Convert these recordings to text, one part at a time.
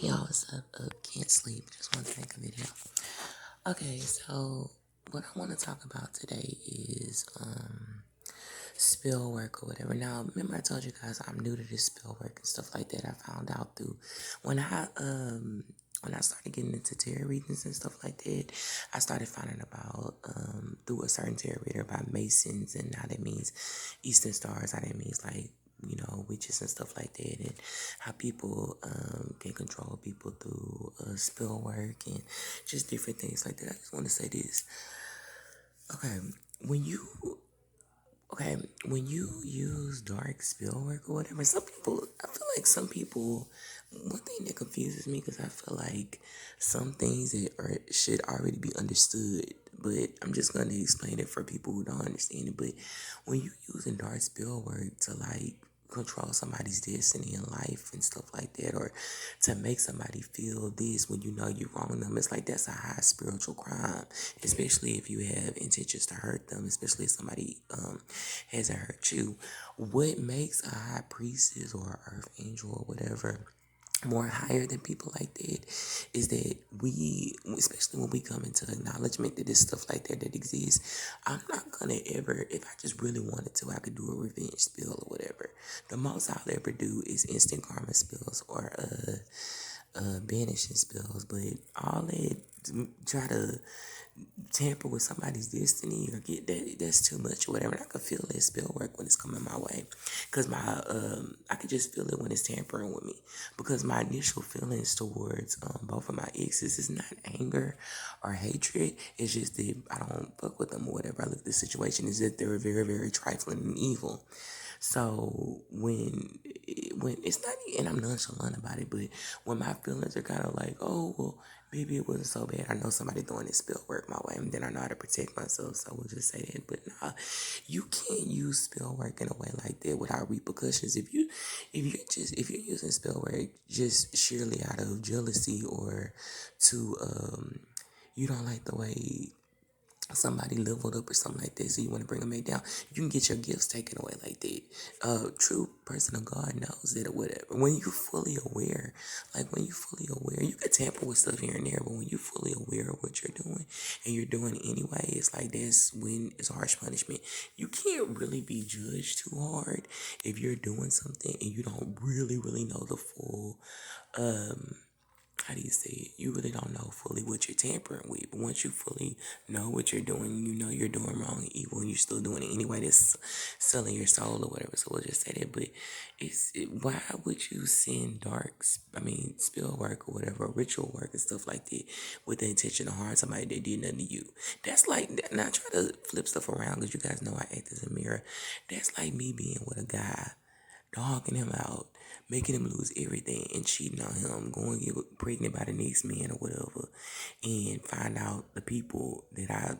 Yo, what's up? Can't sleep. Just want to make a video. Okay, so what I want to talk about today is spill work or whatever. Now, remember I told you guys I'm new to this spill work and stuff like that. I found out through when I when I started getting into tarot readings and stuff like that. I started finding about through a certain tarot reader about Masons and how that means Eastern stars, how that means like witches and stuff like that, and how people can control people through spell work and just different things like that. I just want to say this. Okay, when you okay, when you use dark spell work or whatever, some people, I feel like some people, one thing that confuses me because I feel like some things that should already be understood, but I'm just going to explain it for people who don't understand it. But when you using dark spell work to like control somebody's destiny in life and stuff like that, or to make somebody feel this when you know you wrong them, it's like that's a high spiritual crime, especially if you have intentions to hurt them, especially if somebody hasn't hurt you. What makes a high priestess or an earth angel or whatever more higher than people like that is that we, especially when we come into acknowledgement that there's stuff like that exists. I'm not gonna ever, if I just really wanted to, I could do a revenge spill or whatever. The most I'll ever do is instant karma spills or banishing spells, but all that try to tamper with somebody's destiny or get that's too much or whatever. And I could feel that spell work when it's coming my way, because my I could just feel it when it's tampering with me, because my initial feelings towards both of my exes is not anger or hatred. It's just that I don't fuck with them or whatever. I look at the situation is that they're very, very trifling and evil. So when it's not, and I'm nonchalant about it, but when my feelings are kind of like, oh well, maybe it wasn't so bad. I know somebody doing this spell work my way, and then I know how to protect myself. So we'll just say that. But nah, you can't use spell work in a way like that without repercussions. If you're using spell work just sheerly out of jealousy or to you don't like the way somebody leveled up or something like that, so you want to bring them back down, you can get your gifts taken away like that. True person of God knows that or whatever. When you fully aware, you can tamper with stuff here and there, but when you fully aware of what you're doing and you're doing it anyway, it's like that's when it's harsh punishment. You can't really be judged too hard if you're doing something and you don't really, really know the full how do you say it? You really don't know fully what you're tampering with. But once you fully know what you're doing, you know you're doing wrong and evil, and you're still doing it anyway. That's selling your soul or whatever. So we'll just say that. But why would you send spell work or whatever, ritual work and stuff like that, with the intention of harm somebody that did nothing to you? That's like, now try to flip stuff around because you guys know I act as a mirror. That's like me being with a guy, dogging him out, making him lose everything and cheating on him, going to get pregnant by the next man or whatever, and find out the people that I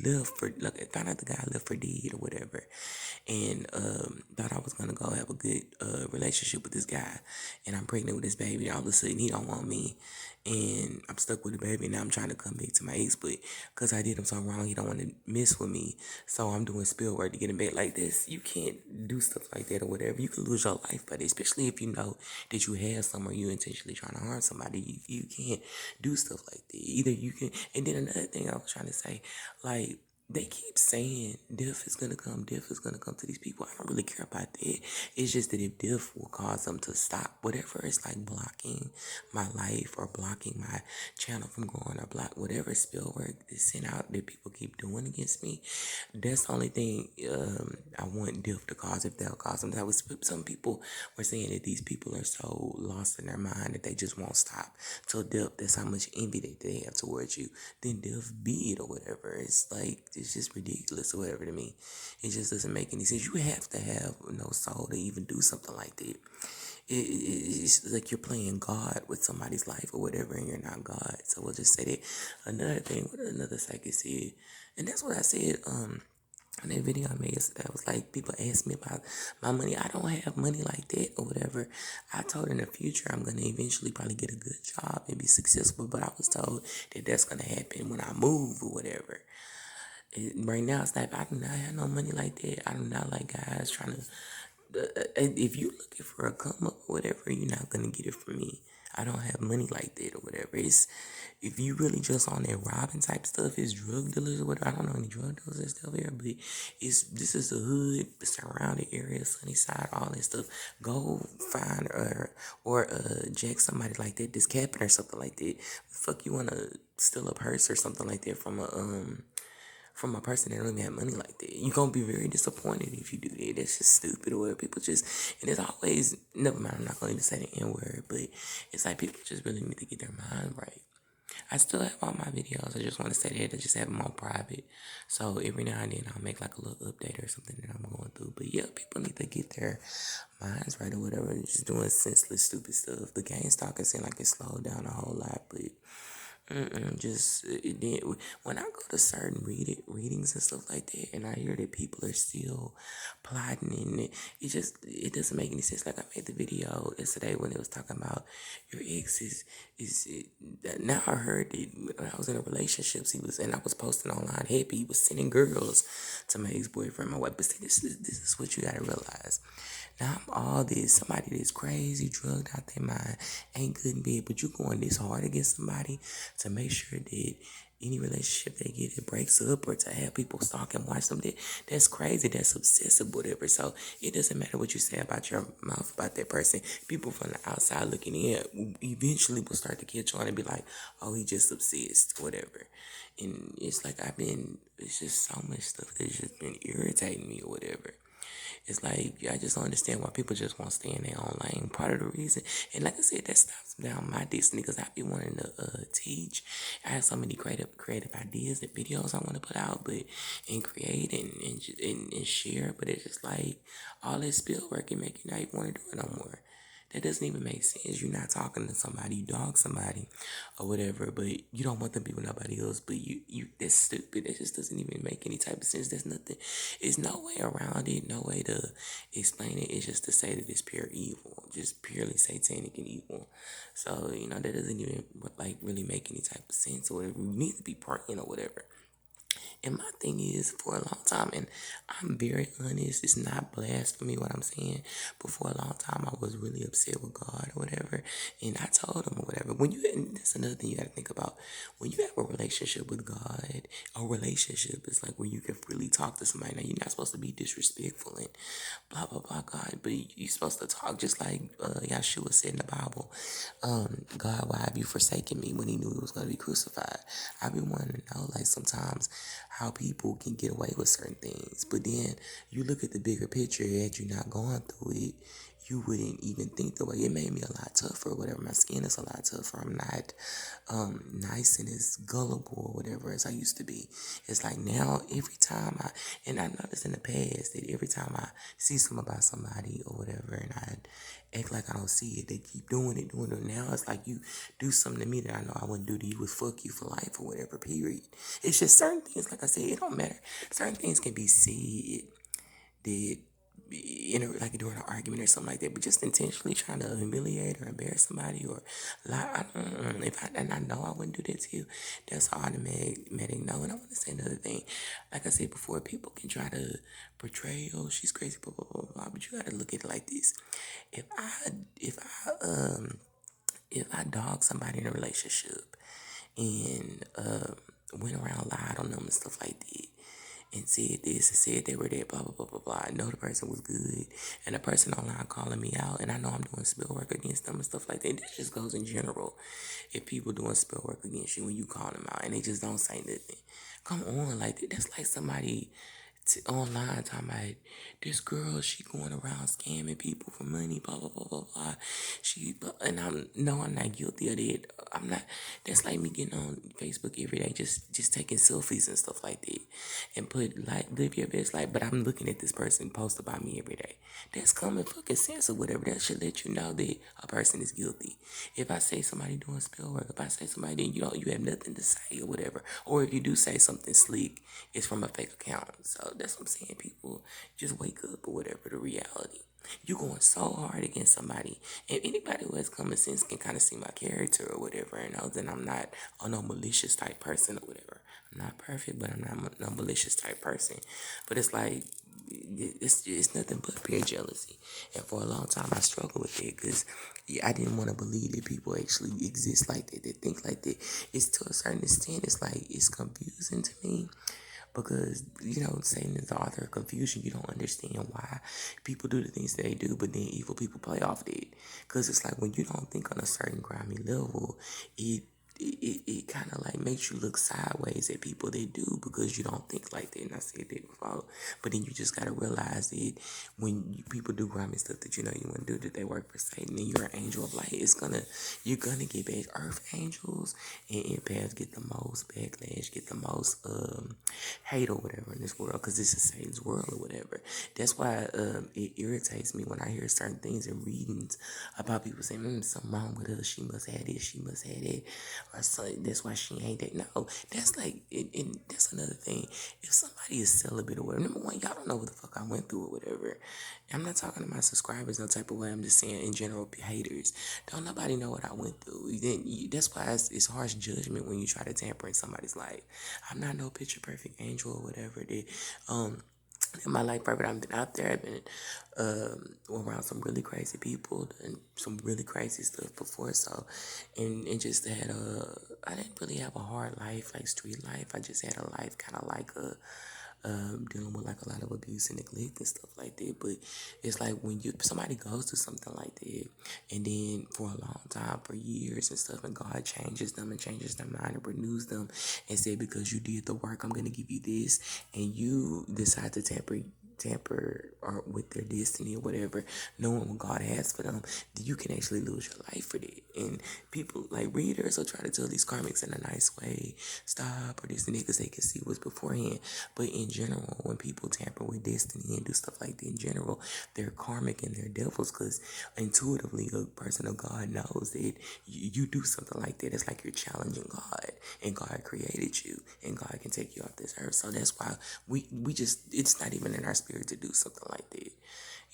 left for, like, find out the guy I left for dead or whatever, and thought I was gonna go have a good relationship with this guy, and I'm pregnant with this baby. All of a sudden, he don't want me, and I'm stuck with the baby. Now I'm trying to come back to my ex, but because I did him so wrong, he don't want to mess with me. So I'm doing spill work to get him back like this. You can't do stuff like that or whatever. You could lose your life by it, especially if you know that you have somewhere you intentionally trying to harm somebody. You can't do stuff like that. Either you can, and then another thing I was trying to say, like, they keep saying death is gonna come to these people. I don't really care about that. It's just that if death will cause them to stop, whatever it's like blocking my life or blocking my channel from growing or block whatever spell work is sent out that people keep doing against me, that's the only thing I want death to cause, if they'll cause them. That was, some people were saying that these people are so lost in their mind that they just won't stop till death. That's how much envy that they have towards you. Then death be it or whatever. It's like, it's just ridiculous or whatever to me. It just doesn't make any sense. You have to have no soul to even do something like that. It's like you're playing God with somebody's life or whatever, and you're not God. So we'll just say that. Another thing, what another psychic said, and that's what I said. In that video I made yesterday, I was like, people ask me about my money. I don't have money like that or whatever. I told in the future I'm gonna eventually probably get a good job and be successful, but I was told that that's gonna happen when I move or whatever. Right now, it's like, I do not have no money like that. I do not like guys trying to. If you looking for a come up or whatever, you're not gonna get it from me. I don't have money like that or whatever. It's if you really just on that robbing type stuff, it's drug dealers or whatever. I don't know any drug dealers and stuff here, but it's this is the hood, the surrounding area, Sunnyside, all that stuff. Go find or jack somebody like that, this capping or something like that. Fuck, you wanna steal a purse or something like that from a person that don't even have money like that. You're gonna be very disappointed if you do that. That's just stupid or whatever. People just, and it's always, never mind, I'm not gonna even say the N word, but it's like people just really need to get their mind right. I still have all my videos. I just want to say that I just have them on private. So every now and then I'll make like a little update or something that I'm going through. But yeah, people need to get their minds right or whatever. Just doing senseless, stupid stuff. The game stalking seem like it slowed down a whole lot, but just it did. When I go to certain readings and stuff like that, and I hear that people are still plotting, and it doesn't make any sense. Like I made the video yesterday when it was talking about your ex now I heard that when I was in a relationship, I was posting online happy. He was sending girls to my ex boyfriend, my wife. But see, this is what you gotta realize. Now I'm all this, somebody that's crazy, drugged out their mind, ain't good in bed, but you going this hard against somebody to make sure that any relationship they get it breaks up or to have people stalk and watch them, that's crazy, that's obsessive, whatever. So it doesn't matter what you say about your mouth about that person. People from the outside looking in eventually will start to catch on and be like, oh, he just obsessed, whatever. And it's like it's just so much stuff that's just been irritating me or whatever. It's like I just don't understand why people just want to stay in their own lane. Part of the reason, and like I said, that stops down my destiny because I be wanting to teach. I have so many creative ideas and videos I want to put out, but and create and share. But it's just like all this spill work and make you not even want to do it no more. That doesn't even make sense. You're not talking to somebody, you dog somebody or whatever, but you don't want them to be with nobody else, but you that's stupid. That just doesn't even make any type of sense. There's nothing, there's no way around it, no way to explain it. It's just to say that it's pure evil, just purely satanic and evil. So, that doesn't even like really make any type of sense or whatever. You need to be praying or whatever. And my thing is, for a long time, and I'm very honest, it's not blasphemy what I'm saying, but for a long time, I was really upset with God or whatever. And I told him or whatever. And that's another thing you got to think about. When you have a relationship with God, a relationship is like where you can really talk to somebody. Now, you're not supposed to be disrespectful and blah, blah, blah, God, but you're supposed to talk just like Yeshua said in the Bible. God, why have you forsaken me when he knew he was going to be crucified? I've been wanting to know, like, sometimes how people can get away with certain things. But then you look at the bigger picture, had you not gone through it, you wouldn't even think the way. It made me a lot tougher or whatever. My skin is a lot tougher. I'm not nice and as gullible or whatever as I used to be. It's like now every time and I noticed in the past that every time I see something about somebody or whatever and I act like I don't see it, they keep doing it. Now it's like you do something to me that I know I wouldn't do to you, would fuck you for life or whatever, period. It's just certain things, like I said, it don't matter. Certain things can be said that like during an argument or something like that, but just intentionally trying to humiliate or embarrass somebody or lie. And I know I wouldn't do that to you, that's automatic no. And I want to say another thing, like I said before, people can try to portray, oh, she's crazy, blah blah blah blah, but you gotta look at it like this. If I if I if I dog somebody in a relationship and went around lied on them and stuff like that and said this and said they were there, blah, blah, blah, blah, blah. I know the person was good and the person online calling me out and I know I'm doing spill work against them and stuff like that. This just goes in general. If people doing spill work against you when you call them out and they just don't say nothing. Come on, like that's like somebody online talking about this girl, she going around scamming people for money, blah blah blah blah blah. And I'm not guilty of that. I'm not. That's like me getting on Facebook every day, just taking selfies and stuff like that, and put like live your best life. But I'm looking at this person post about me every day. That's common fucking sense or whatever. That should let you know that a person is guilty. If I say somebody doing spill work, if I say somebody, then you have nothing to say or whatever. Or if you do say something sleek, it's from a fake account. So that's what I'm saying. People just wake up or whatever the reality. You going so hard against somebody, and anybody who has common sense can kind of see my character or whatever, and know that I'm not a no malicious type person or whatever. I'm not perfect, but I'm not no malicious type person. But it's like it's nothing but pure jealousy. And for a long time, I struggled with it because I didn't want to believe that people actually exist like that, that think like that. It's to a certain extent, it's like it's confusing to me because Satan is the author of confusion. You don't understand why people do the things they do, but then evil people play off that. Because it's like when you don't think on a certain grimy level, it it kind of like makes you look sideways at people that do because you don't think like that. And I said that before, but then you just gotta realize that when people do grimy stuff that you want to do, that they work for Satan, and you're an angel of light. You're gonna get back. Earth angels and empaths get the most backlash, get the most hate or whatever in this world, because this is Satan's world or whatever. That's why it irritates me when I hear certain things in readings about people saying, something wrong with her. She must have this, she must have that, or so that's why she ain't that. No, that's like, and that's another thing. If somebody is celibate or whatever, number one, y'all don't know what the fuck I went through or whatever. I'm not talking to my subscribers no type of way. I'm just saying in general, haters. Don't nobody know what I went through. That's why it's harsh judgment when you try to tamper in somebody's life. I'm not no picture perfect angel or whatever. In my life, perfect. I've been out there. I've been around some really crazy people and some really crazy stuff before. So, and just had I didn't really have a hard life like street life. I just had a life kind of like a dealing with like a lot of abuse and neglect and stuff like that. But it's like when somebody goes through something like that, and then for a long time, for years and stuff, and God changes them and changes their mind and renews them, and said, because you did the work, I'm gonna give you this, and you decide to tamper or with their destiny or whatever, knowing what God has for them, you can actually lose your life for that. And people like readers will try to tell these karmics in a nice way, stop or this and that, because they can see what's beforehand. But in general, when people tamper with destiny and do stuff like that in general, they're karmic and they're devils, because intuitively a person of God knows that you do something like that, it's like you're challenging God, and God created you, and God can take you off this earth. So that's why we just, it's not even in our spirit to do something like that.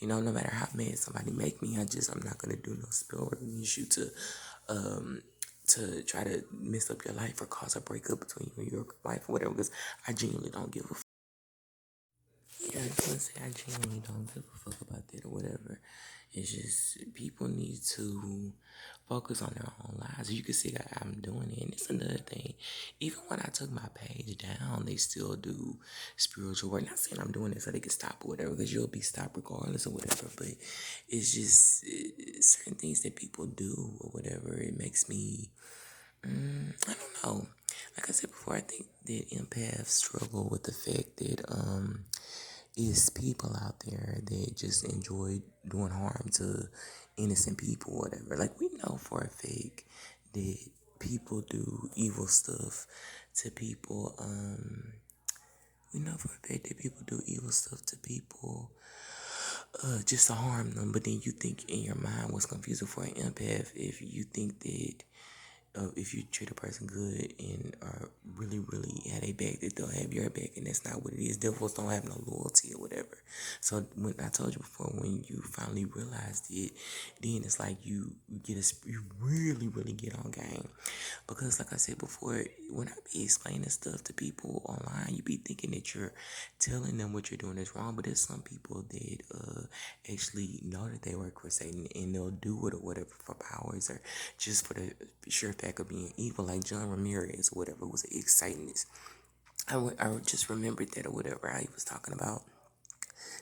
No matter how mad somebody make me, I'm not gonna do no spell or use you to try to mess up your life or cause a breakup between you and your wife or whatever, because I genuinely don't give a fuck. Yeah, I was gonna say I genuinely don't give a fuck about that or whatever. It's just people need to focus on their own lives. You can see that I'm doing it. And it's another thing. Even when I took my page down, they still do spiritual work. Not saying I'm doing it so they can stop or whatever, because you'll be stopped regardless or whatever. But it's just certain things that people do or whatever. It makes me, I don't know. Like I said before, I think that empaths struggle with the fact that it's people out there that just enjoy doing harm to innocent people, whatever. Like, we know for a fact that people do evil stuff to people. We know for a fact that people do evil stuff to people just to harm them. But then you think in your mind, what's confusing for an empath, if you think that if you treat a person good and are really, really had a back, that they'll have your back, and that's not what it is. Devils don't have no loyalty or whatever. So when I told you before, when you finally realized it, then it's like you really, really get on game. Because like I said before, when I be explaining stuff to people online, you be thinking that you're telling them what you're doing is wrong, but there's some people that actually know that they work for Satan, and they'll do it or whatever for powers, or just for the sure fact of being evil, like John Ramirez or whatever, was an ex-Satanist. I just remembered that or whatever. I was talking about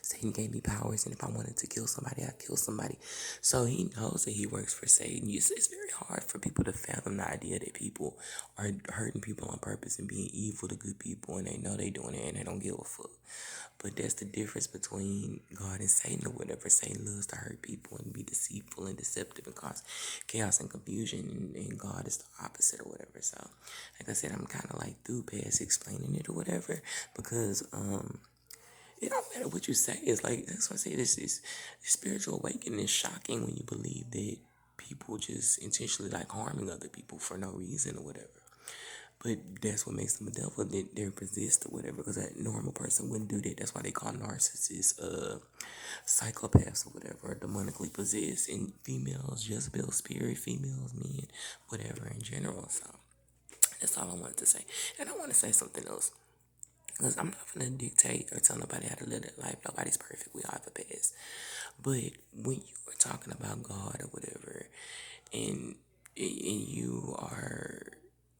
Satan gave me powers, and if I wanted to kill somebody, I'd kill somebody. So he knows that he works for Satan. It's very hard for people to fathom the idea that people are hurting people on purpose and being evil to good people, and they know they doing it and they don't give a fuck. But that's the difference between God and Satan or whatever. Satan loves to hurt people and be deceitful and deceptive and cause chaos and confusion, and God is the opposite or whatever. So, like I said, I'm kind of like through past explaining it or whatever, because it don't matter what you say. It's like, that's why I say this spiritual awakening is shocking when you believe that people just intentionally like harming other people for no reason or whatever. But that's what makes them a devil. They're possessed or whatever, because a normal person wouldn't do that. That's why they call narcissists psychopaths or whatever, or demonically possessed. And females, Jezebel spirit, females, men, whatever in general. So that's all I wanted to say. And I want to say something else. Because I'm not gonna dictate or tell nobody how to live their life. Nobody's perfect. We all have a past. But when you are talking about God or whatever, and you are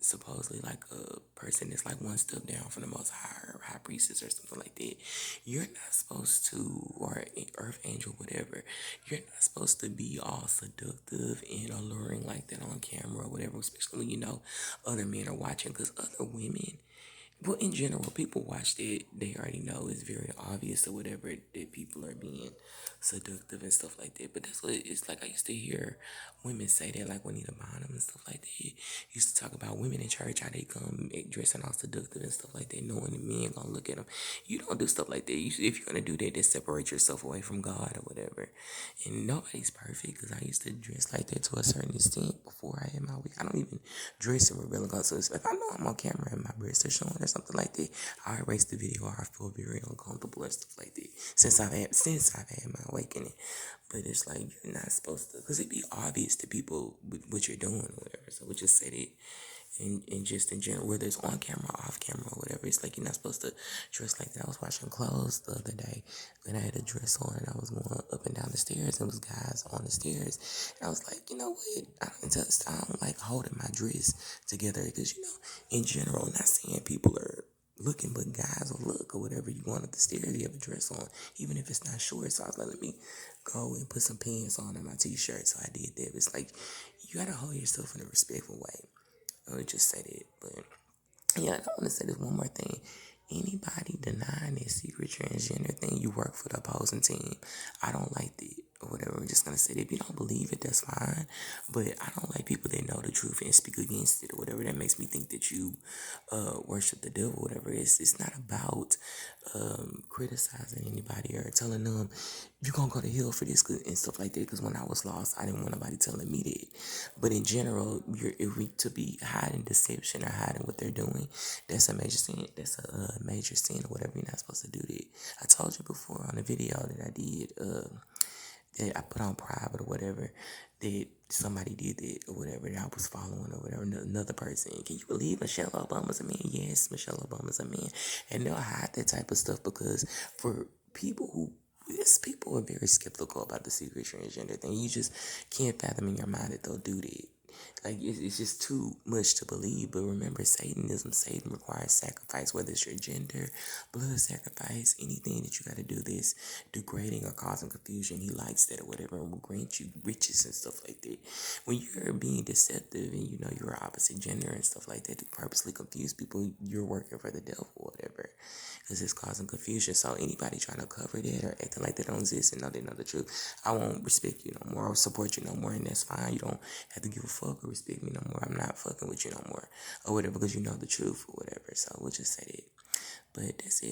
supposedly like a person that's like one step down from the most high or high priestess or something like that, you're not supposed to, or earth angel, whatever, you're not supposed to be all seductive and alluring like that on camera or whatever, especially when you know other men are watching, because other women, well, in general, people watch that, they already know it's very obvious or whatever that people are being seductive and stuff like that. But that's what it's like. I used to hear women say that, like Juanita Bottom and stuff like that. Used to talk about women in church, how they come dressing all seductive and stuff like that, knowing the men gonna look at them. You don't do stuff like that. If you're gonna do that, then separate yourself away from God or whatever. And nobody's perfect, because I used to dress like that to a certain extent before I had my wig. I don't even dress in revealing God. So if I know I'm on camera and my breasts are showing or something like that, I erase the video, or I feel very uncomfortable and stuff like that. Since I've had my awakening. But it's like you're not supposed to, because it be obvious to people what you're doing or whatever. So we just said it. And just in general, whether it's on camera, off camera, or whatever, it's like you're not supposed to dress like that. I was washing clothes the other day, and I had a dress on, and I was going up and down the stairs, and it was guys on the stairs, and I was like, you know what? I don't like holding my dress together, because in general, not saying people are looking, but guys will look or whatever. You going up the stairs, you have a dress on, even if it's not short. So I was like, let me go and put some pants on in my t-shirt. So I did that. It's like you gotta hold yourself in a respectful way. I would just say that. But yeah, I want to say this one more thing. Anybody denying this secret transgender thing, you work for the opposing team. I don't like that or whatever. I'm just gonna say that if you don't believe it, that's fine. But I don't like people that know the truth and speak against it or whatever. That makes me think that you worship the devil or whatever. It's not about criticizing anybody or telling them you're gonna go to hell for this and stuff like that. Because when I was lost, I didn't want nobody telling me that. But in general, if we to be hiding deception or hiding what they're doing, that's a major sin. That's a major sin or whatever. You're not supposed to do that. I told you before on the video that I did, that I put on private or whatever, that somebody did that or whatever, that I was following or whatever, another person. Can you believe Michelle Obama's a man? Yes, Michelle Obama's a man. And they'll hide that type of stuff because for people who, yes, people are very skeptical about the secret transgender thing. You just can't fathom in your mind that they'll do that. Like, it's just too much to believe. But remember, Satan requires sacrifice, whether it's your gender, blood sacrifice, anything that you got to do this degrading or causing confusion. He likes that or whatever, and will grant you riches and stuff like that. When you're being deceptive and you're opposite gender and stuff like that to purposely confuse people, you're working for the devil or whatever, because it's causing confusion. So anybody trying to cover that or acting like they don't exist and know they know the truth, I won't respect you no more or support you no more, and that's fine. You don't have to give a fuck or respect me no more. I'm not fucking with you no more or whatever, because you know the truth or whatever. So we'll just say that. But that's it.